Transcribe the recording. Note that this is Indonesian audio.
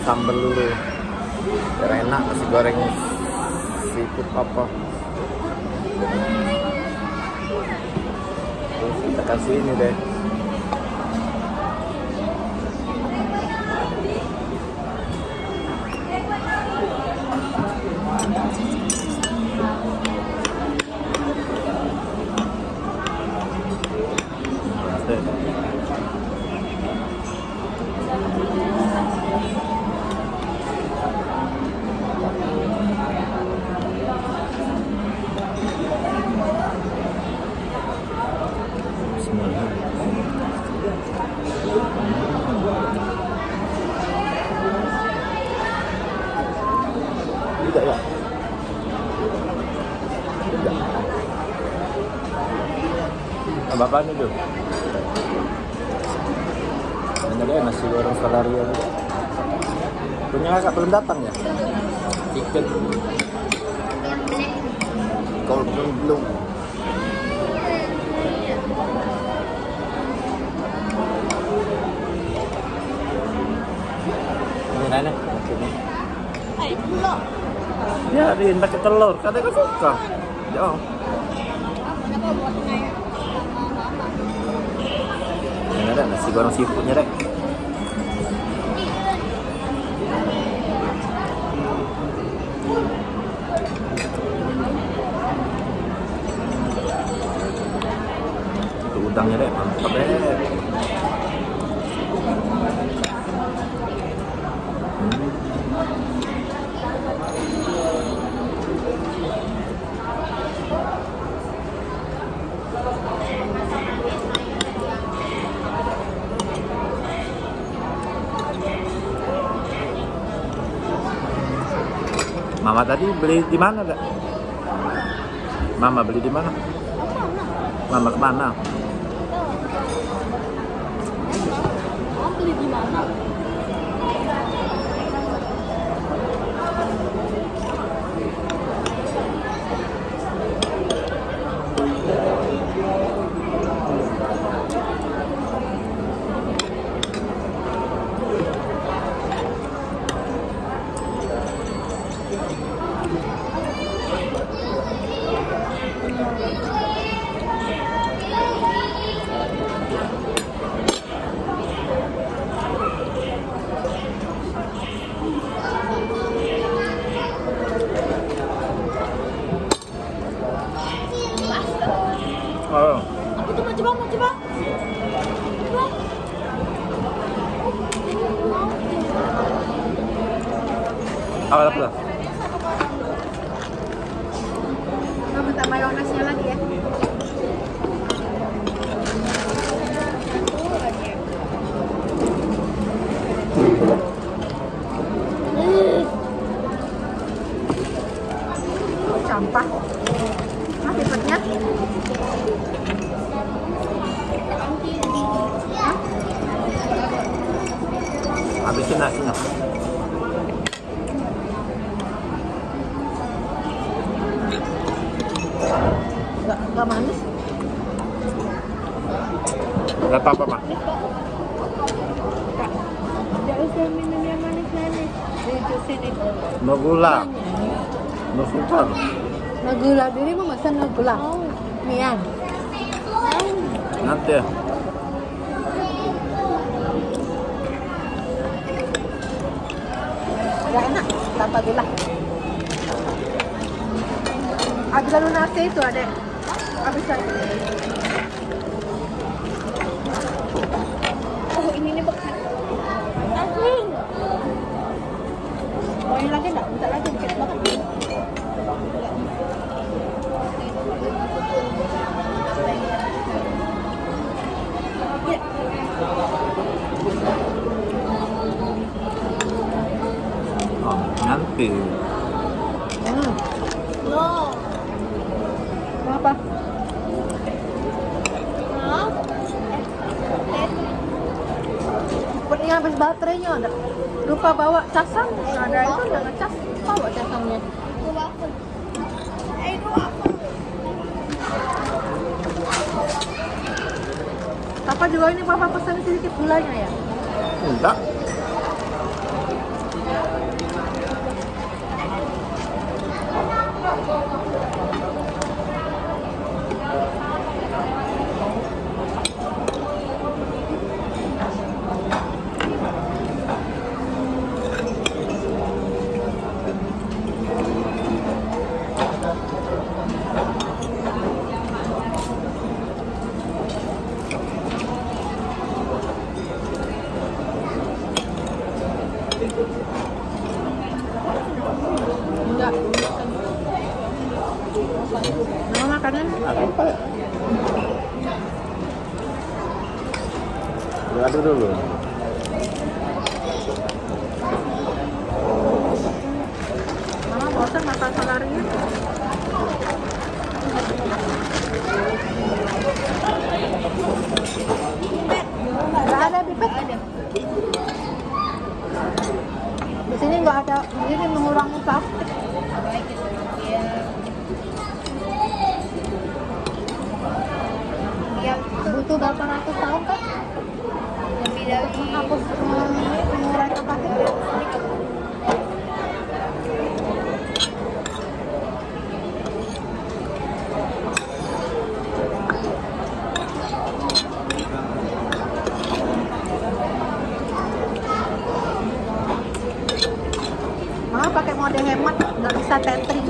sambal dulu biar enak nasi goreng seafood papa. Terus kita kasih ini deh. Tidak ya? Tidak. Tambah apa nih tuh? Ini deh nasi goreng Salaria juga. Punya kakak belum datang ya? Chicken. Kalau belum. Ini nanya. Biarin pakai telur, katanya kan suka. Ya. Ini ada nasi goreng seafoodnya deh. Itu udangnya deh, mantap deh. Mama tadi beli di mana, Kak? Mama beli di mana? Mama kemana? Mama beli di mana? Oh. Aku tuh mau coba. Apa? Mau minta mayonesnya lagi ya? Sampah. Dapatnya? Habisin nasinya. Nggak manis. Nggak apa-apa, Mak. Nggak usah minum yang manis-manis. Jus ini. No gula. No sukar. No gula, diri mau makan no gula. Mian. Nanti ya. Nggak enak tanpa gula. Habis lalu nasi itu ada. Habis lagi. Oh ini nih bekas. Asin. Mau yang lagi nggak? Bentar lagi dikit banget. Oh, nanti. No. Apa? Sepertinya habis baterainya ada. Lupa bawa casang. Ada itu udah ngecas. Bawa casangnya. Papa juga ini papa pesan sedikit gulanya ya? Enggak. Aduk dulu. Mama bosan makan salarinya. Nggak ada pipet. Di sini nggak ada. Di sini mengurangi plastik. Butuh berapa ratus tahun kan? Lebih dari menghapus mengurangi plastik. Mama pakai mode hemat, nggak bisa tethering.